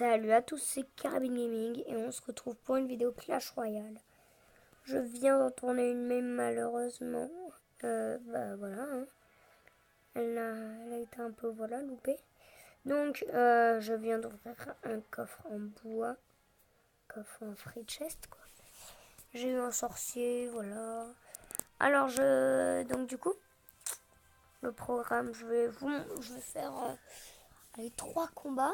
Salut à tous, c'est Carabine Gaming et on se retrouve pour une vidéo Clash Royale. Je viens d'en tourner une mais malheureusement, voilà, hein. Elle a été un peu loupée. Donc je viens d'ouvrir un coffre en bois, coffre en free chest quoi. J'ai eu un sorcier, voilà. Alors donc du coup, le programme, je vais faire allez, 3 combats.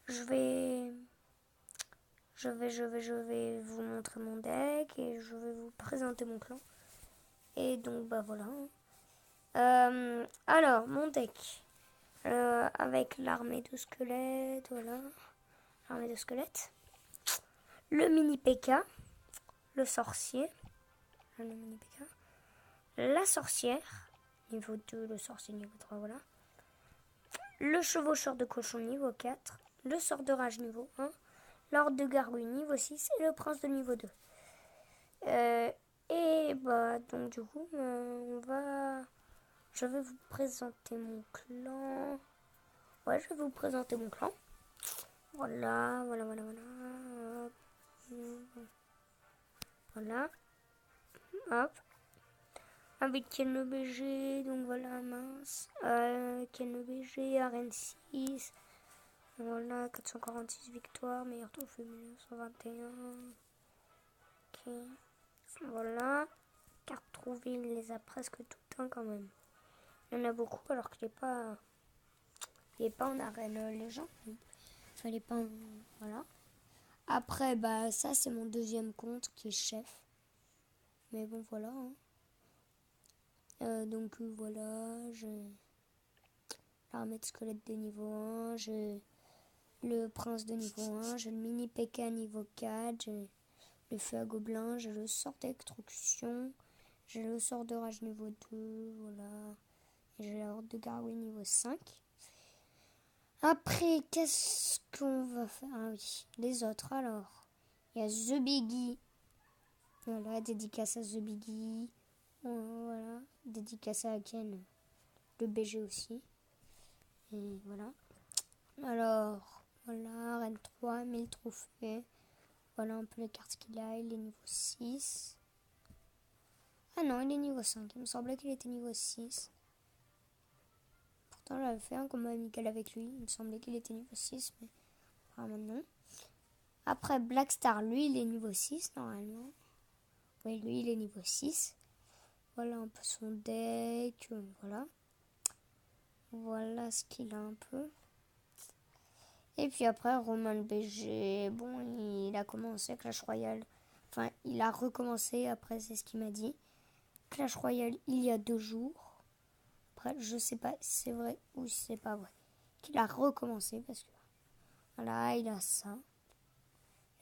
Je vais vous montrer mon deck et je vais vous présenter mon clan. Et donc, voilà. Alors, mon deck. Avec l'armée de squelettes, voilà. L'armée de squelettes. Le mini P.K. Le sorcier. Le mini P.K. La sorcière. Niveau 2, le sorcier niveau 3, voilà. Le chevaucheur de cochon niveau 4. Le sort de rage niveau 1. L'ordre de gargouille niveau 6 et le prince de niveau 2. Et donc du coup, je vais vous présenter mon clan. Ouais, je vais vous présenter mon clan. Voilà. Voilà. Hop. Avec Ken BG, donc voilà, mince. Ken BG, arène 6. Voilà, 446 victoires, meilleur trophée 1921. Ok. Voilà. Carte trouvée, il les a presque toutes quand même. Il y en a beaucoup alors qu'il n'est pas en arène légende. Enfin, il n'est pas en... Voilà. Après, ça c'est mon deuxième compte qui est chef. Mais bon, voilà. Donc voilà, j'ai l'armée de squelette de niveau 1, j'ai le prince de niveau 1, j'ai le mini P.K. niveau 4, j'ai le feu à gobelin, j'ai le sort d'électrocution, j'ai le sort de rage niveau 2, voilà. Et j'ai la horde de gargouille niveau 5. Après, qu'est-ce qu'on va faire? Ah oui, les autres alors. Il y a The Biggie. Voilà, dédicace à The Biggie. Voilà, dédicace à Ken. Le BG aussi. Et voilà. Alors, voilà, Reine 3, 1000 trophées. Voilà un peu les cartes qu'il a. Il est niveau 6. Ah non, il est niveau 5. Il me semblait qu'il était niveau 6. Pourtant, j'avais fait un combat amical avec lui. Il me semblait qu'il était niveau 6, mais apparemment non. Après, Black Star, lui, il est niveau 6 normalement. Oui, lui, il est niveau 6. Voilà un peu son deck. Voilà. Voilà ce qu'il a un peu. Et puis après, Romain le BG, bon, il a commencé Clash Royale. Enfin, il a recommencé, après, c'est ce qu'il m'a dit. Clash Royale, il y a 2 jours. Après, je sais pas si c'est vrai ou si c'est pas vrai. Qu'il a recommencé, parce que, voilà, il a ça.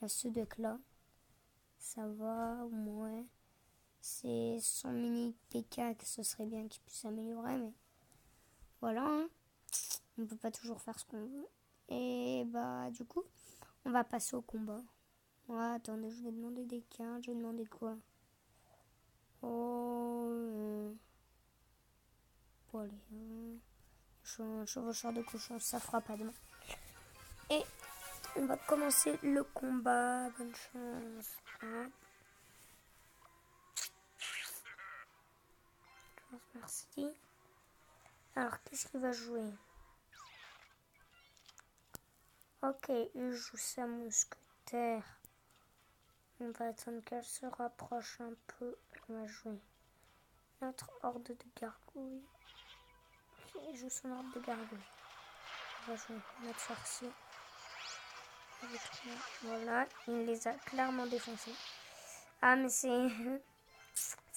Il a ce deck-là. Ça va, au moins. C'est son mini PK que ce serait bien qu'il puisse s'améliorer, mais voilà, hein. On peut pas toujours faire ce qu'on veut. Et du coup, on va passer au combat. Attendez, je vais demander des cartes. Je vais demander quoi? Bon, allez. Chevaucheur de cochon, ça fera pas demain. Et on va commencer le combat. Bonne chance. Merci. Alors, qu'est-ce qu'il va jouer? Ok, il joue sa mousquetaire. On va attendre qu'elle se rapproche un peu. On va jouer notre horde de gargouilles. Il joue son horde de gargouilles. On va jouer notre sorcier. Voilà, il les a clairement défoncés. Ah, mais ces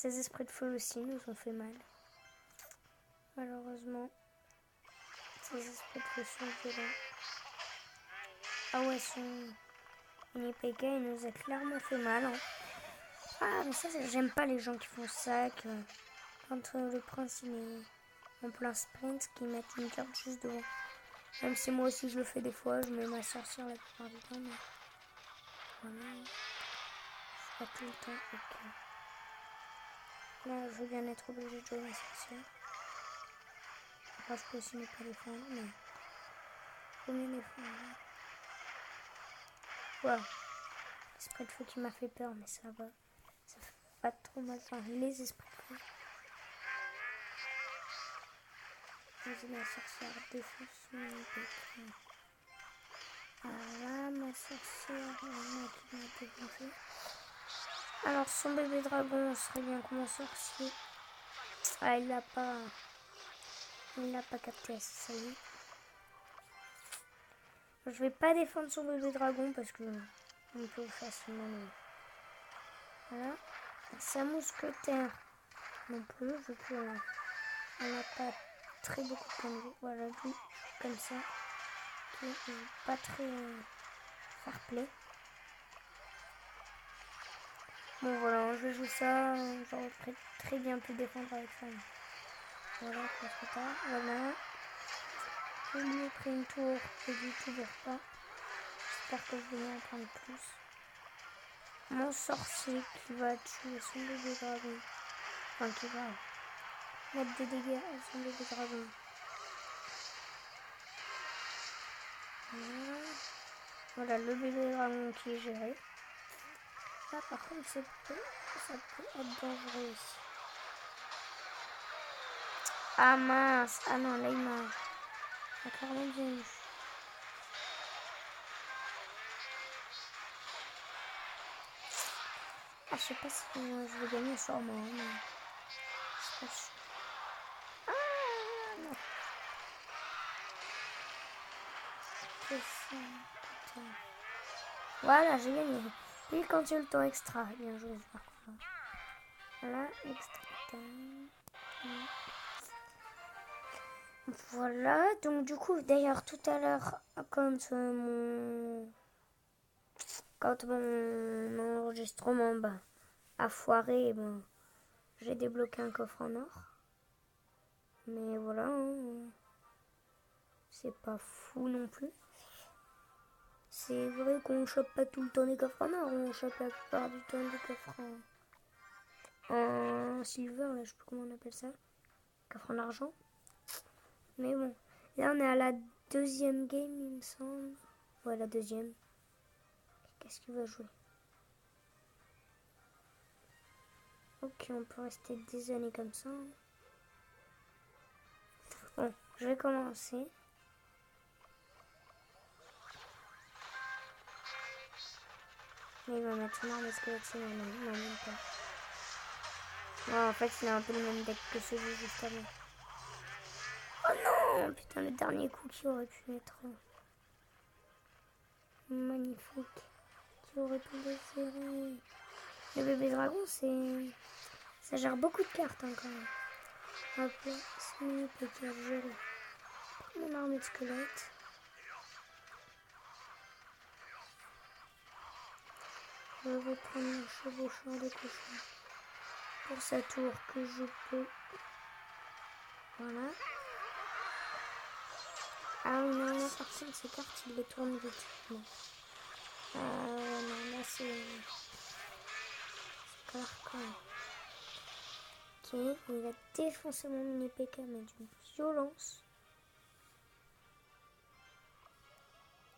esprits de feu aussi nous ont fait mal. Malheureusement, ces esprits de feu sont violents. Ah ouais, son mini PK, il nous a clairement fait mal. Hein. Ah, mais ça, j'aime pas les gens qui font ça. Quand le prince il est en plein sprint, qu'ils mettent une carte juste devant. Même si moi aussi je le fais des fois, je mets ma sorcière la plupart du temps. Mais voilà. Pas tout le temps. Ok. Là, je vais bien être obligée de jouer ma sorcière. Après, je peux aussi ne pas défendre, mais Faut mieux défendre. Voilà. L'esprit de feu qui m'a fait peur, mais ça va. Ça fait pas trop mal. Enfin, les esprits de feu. Vas-y, ma sorcière, défonce mon épée. Voilà, ma sorcière, qui m'a défoncé. Alors, son bébé dragon serait bien comme un sorcier. Ah, il l'a pas capté, ça y est. Je vais pas défendre son bébé dragon parce que on peut facilement. Voilà. Sa mousquetaire non plus, vu qu'on n'a pas très beaucoup de points de vie. Voilà, lui, comme ça. Qui est pas très fair play. Bon voilà, je joue ça, j'aurais très bien pu défendre avec ça. Voilà, contre ça, voilà. Je lui ai pris une tour, je lui toujours pas. J'espère que je vais en prendre plus. Mon sorcier qui va tuer son bébé dragon. Enfin, qui va mettre des dégâts à son bébé dragon. Voilà, voilà le bébé dragon qui est géré. Là, par contre, ça peut être dangereux aussi. Ah mince, ah non, là il m'a clairement bien eu. Ah, je sais pas si je vais gagner sûrement, mais je suis pas sûre. Ah non. Putain. Voilà, j'ai gagné. Et quand il y a le temps extra, bien joué par contre. Voilà, extra time. Voilà, donc du coup, d'ailleurs, tout à l'heure, quand mon enregistrement a foiré, j'ai débloqué un coffre en or. Mais voilà, c'est pas fou non plus. C'est vrai qu'on chope pas tout le temps des coffres en or, on chope la plupart du temps des coffres en silver, là, je sais plus comment on appelle ça. Coffre en argent. Mais bon, là on est à la deuxième game, il me semble. Ouais, la deuxième. Qu'est-ce qu'il va jouer? Ok, on peut rester des années comme ça. Bon, je vais commencer. Mais il va mettre son arme squelette, non, même pas. Non, en fait, il a un peu le même deck que celui juste avant. Oh non! Putain, le dernier coup qui aurait pu être magnifique. Qui aurait pu le serrer. Le bébé dragon, ça gère beaucoup de cartes hein, quand même. Hop là, c'est une épée qui a géré. Mon armée de squelette. Je vais prendre mon chevaucheur de cochon. Pour sa tour que je peux. Voilà. Ah oui, non, par contre, ces cartes, il les tourne vite. Non. Non, là, c'est clair quand même. Ok, il a défoncé mon mini PK, mais d'une violence.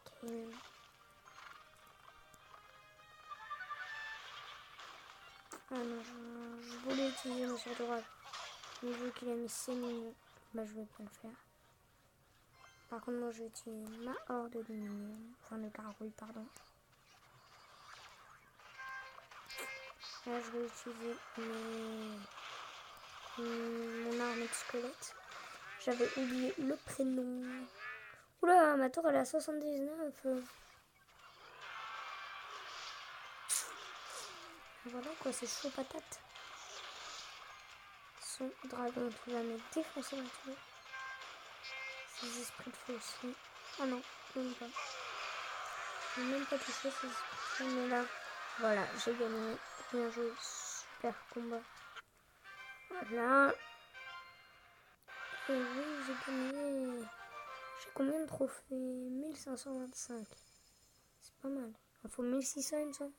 Ok. Ah non, je voulais utiliser mon sort d'orage. Mais vu qu'il a mis 6 millions, je vais pas le faire. Par contre, moi, je vais utiliser ma horde de minions. Enfin, de gargouilles, pardon. Là, je vais utiliser mon armée de squelette. J'avais oublié le prénom. Oula, ma tour, elle est à 79. Voilà, quoi, c'est chaud patate. Son dragon qui va me défoncer la tour. Ses esprits de feu aussi. Ah non, même pas. Je n'ai même pas touché ces esprits de feu, mais là, voilà, j'ai gagné. Bien joué, super combat. Voilà. Et oui, j'ai gagné. J'ai combien de trophées? 1525. C'est pas mal. Il faut 1600, il me semble.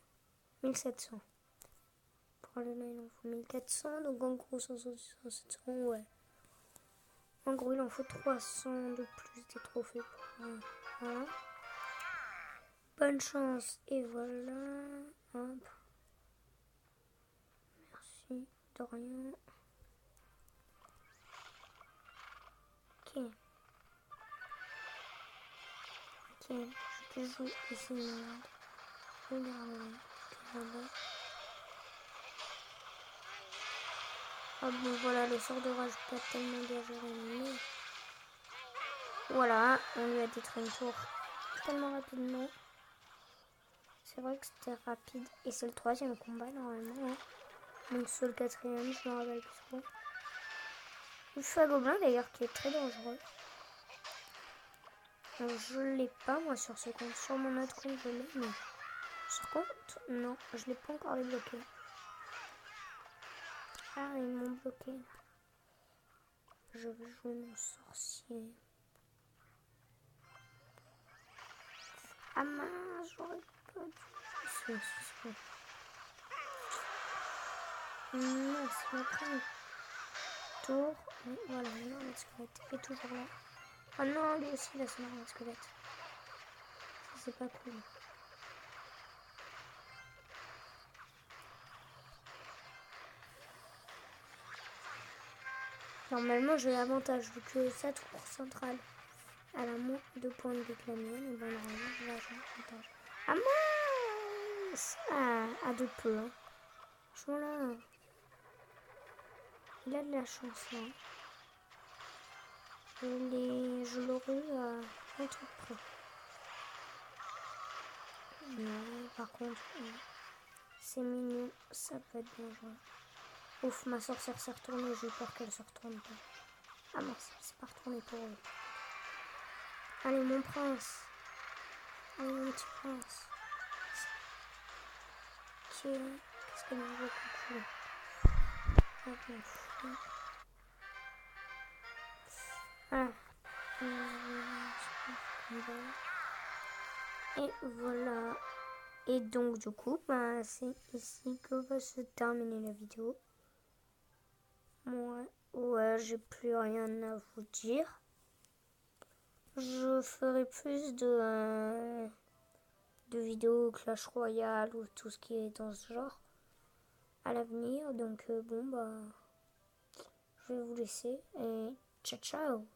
1700. Pour aller là, il en faut 1400. Donc en gros, 500, 700, ouais. En gros, il en faut 300 de plus des trophées pour Voilà. Bonne chance. Et voilà. Hop. Merci. De rien. Ok. Ok. Je peux jouer ici. Regardez. Ah bon, voilà, le sort de rage pas tellement bien géré, mais voilà, on lui a détruit une tour tellement rapidement. C'est vrai que c'était rapide. Et c'est le 3e combat normalement. Hein. Donc c'est le 4e, je me rappelle plus trop. Le feu à gobelin d'ailleurs qui est très dangereux. Donc, je l'ai pas moi sur ce compte. Sur mon autre compte je l'ai, mais sur compte, non, je l'ai pas encore débloqué. Ah, ils m'ont bloqué. Je vais jouer mon sorcier. Ah mince, j'aurais pas dû. Non, c'est ma première tour. Mais voilà, le squelette est toujours là. Ah non, lui aussi, il a son arme squelette. Ça, c'est pas cool. Normalement, j'ai l'avantage vu que sa tour centrale elle a moins de points de vie que la mienne. Et ben, normalement, j'ai l'avantage. Ah mince! Ah, de peu. Hein. Voilà. Il a de la chance là. Je l'aurais eu à un truc près. Non, par contre, c'est mignon. Ça peut être dangereux. Ouf, ma sorcière s'est retournée. J'ai eu peur qu'elle se retourne pas. Ah mince, c'est pas retourné pour eux. Allez, mon prince. Allez, mon petit prince. Qu'est-ce qu'elle me veut, coucou? Ah, bon. Voilà. Et voilà. Et donc, du coup, bah, c'est ici que va se terminer la vidéo. Ouais, j'ai plus rien à vous dire. Je ferai plus de vidéos Clash Royale ou tout ce qui est dans ce genre à l'avenir. Donc, bon, bah, je vais vous laisser et ciao, ciao!